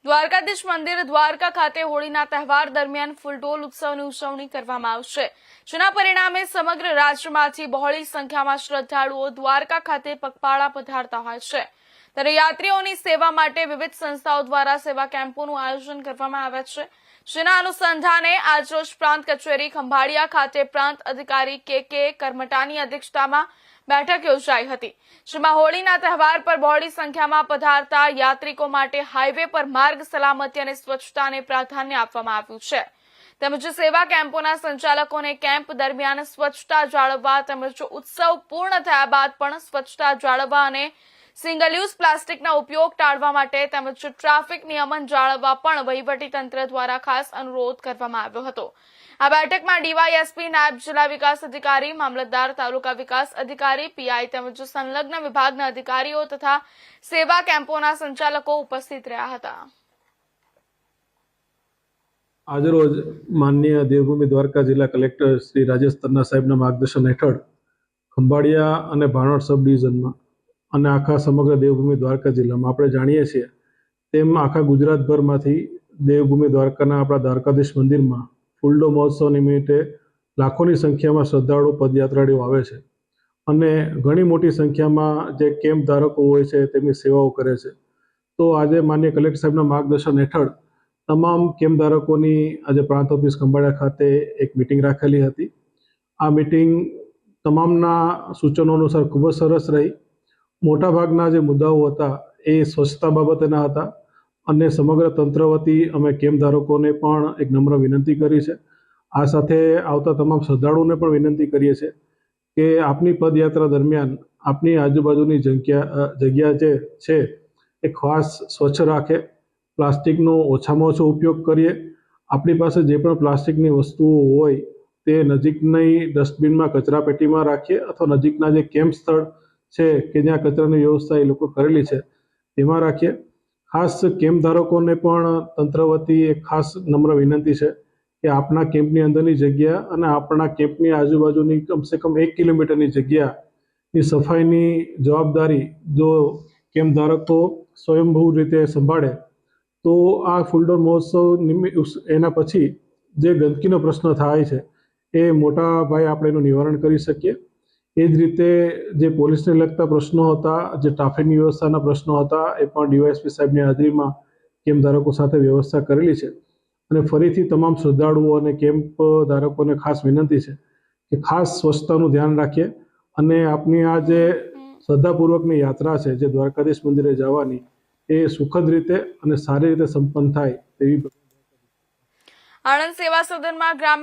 દ્વારકાધીશ મંદિર દ્વારકા ખાતે હોળીના તહેવાર દરમિયાન ફૂલડોલ ઉત્સવની ઉજવણી કરવામાં આવશે, જેના પરિણામે સમગ્ર રાજ્યમાંથી બહોળી સંખ્યામાં શ્રદ્ધાળુઓ દ્વારકા ખાતે પગપાળા પધારતા હોય છે। ત્યારે યાત્રીઓની સેવા માટે વિવિધ સંસ્થાઓ દ્વારા સેવા કેમ્પોનું આયોજન કરવામાં આવે છે, જેના અનુસંધાને આજરોજ પ્રાંત કચેરી ખંભાળિયા ખાતે પ્રાંત અધિકારી કે કરમટાની અધ્યક્ષતામાં બેઠક યોજાઈ હતી, જેમાં હોળીના તહેવાર પર બહોળી સંખ્યામાં પધારતા યાત્રિકો માટે હાઈવે પર માર્ગ સલામતી અને સ્વચ્છતાને પ્રાધાન્ય આપવામાં આવ્યું છે, તેમજ સેવા કેમ્પોના સંચાલકોને કેમ્પ દરમિયાન સ્વચ્છતા જાળવવા તેમજ ઉત્સવ પૂર્ણ થયા બાદ પણ સ્વચ્છતા જાળવવા અને સિંગલ યુઝ પ્લાસ્ટિકના ઉપયોગ ટાળવા માટે તેમજ ટ્રાફિક નિયમન જાળવવા પણ વહીવટીતંત્ર દ્વારા ખાસ અનુરોધ કરવામાં આવ્યો હતો। આ બેઠકમાં ડીવાયએસપી, નાયબ જિલ્લા વિકાસ અધિકારી, મામલતદાર, તાલુકા વિકાસ અધિકારી, પીઆઈ તેમજ સંલગ્ન વિભાગના અધિકારીઓ તથા સેવા કેમ્પોના સંચાલકો ઉપસ્થિત રહ્યા હતા। આજરોજ માનનીય દેવભૂમિ દ્વારકા જિલ્લા કલેક્ટર શ્રી રાજેશ તન્ના સાહેબના માર્ગદર્શન હેઠળ ખંભાળિયા અને ભાણોડ સબ ડિવિઝનમાં અને આખા સમગ્ર દેવભૂમિ દ્વારકા જિલ્લામાં આપણે જાણીએ છીએ તેમ આખા ગુજરાતભરમાંથી દેવભૂમિ દ્વારકાના આપણા દ્વારકાધીશ મંદિરમાં ફૂલડો મહોત્સવ નિમિત્તે લાખોની સંખ્યામાં શ્રદ્ધાળુ પદયાત્રાળુઓ આવે છે અને ઘણી મોટી સંખ્યામાં જે કેમ્પ ધારકો હોય છે તેમની સેવાઓ કરે છે। તો આજે માનનીય કલેક્ટર સાહેબના માર્ગદર્શન હેઠળ તમામ કેમ્પ ધારકોની આજે પ્રાંત ઓફિસ ખંભાળિયા ખાતે એક મિટિંગ રાખેલી હતી। આ મિટિંગ તમામના સૂચનો અનુસાર ખૂબ જ સરસ રહી। મોટાભાગના જે મુદ્દાઓ હતા એ સ્વચ્છતા બાબતેના હતા અને સમગ્ર તંત્ર વતી અમે કેમ્પ ધારકોને પણ એક નમ્ર વિનંતી કરી છે। આ સાથે આવતા તમામ શ્રદ્ધાળુઓને પણ વિનંતી કરીએ છીએ કે આપની પદયાત્રા દરમિયાન આપની આજુબાજુની જગ્યા જે છે એ ખાસ સ્વચ્છ રાખે, પ્લાસ્ટિકનો ઓછામાં ઓછો ઉપયોગ કરીએ। આપણી પાસે જે પણ પ્લાસ્ટિકની વસ્તુઓ હોય તે નજીકની ડસ્ટબિનમાં, કચરા પેટીમાં રાખીએ અથવા નજીકના જે કેમ્પ સ્થળ છે કે જ્યાં કચરાની વ્યવસ્થા એ લોકો કરેલી છે તેમાં રાખીએ। ખાસ કેમ્પ ધારકોને પણ તંત્ર વતી એક ખાસ નમ્ર વિનંતી છે કે આપણા કેમ્પની અંદરની જગ્યા અને આપણા કેમ્પની આજુબાજુની કમસે કમ 1 કિલોમીટરની જગ્યાની સફાઈની જવાબદારી જો કેમ્પ ધારકો સ્વયંભૂ રીતે સંભાળે તો આ ફૂલડોલ મહોત્સવ એના પછી જે ગંદકીનો પ્રશ્ન થાય છે એ મોટા પાયે આપણે એનું નિવારણ કરી શકીએ। એ જ રીતે જે પોલીસને લગતા પ્રશ્નો હતા, જે ટ્રાફિકની વ્યવસ્થાના પ્રશ્નો હતા એ પણ ડીવાયએસપી સાહેબની હાજરીમાં કેમ્પ ધારકો સાથે વ્યવસ્થા કરેલી છે અને ફરીથી તમામ શ્રદ્ધાળુઓ અને કેમ્પ ધારકોને ખાસ વિનંતી છે કે ખાસ સ્વચ્છતાનું ધ્યાન રાખીએ અને આપની આ જે શ્રદ્ધાપૂર્વકની યાત્રા છે જે દ્વારકાધીશ મંદિરે જવાની એ સુખદ રીતે અને સારી રીતે સંપન્ન થાય તેવી આણંદ સેવા સદનમાં ગ્રામ્ય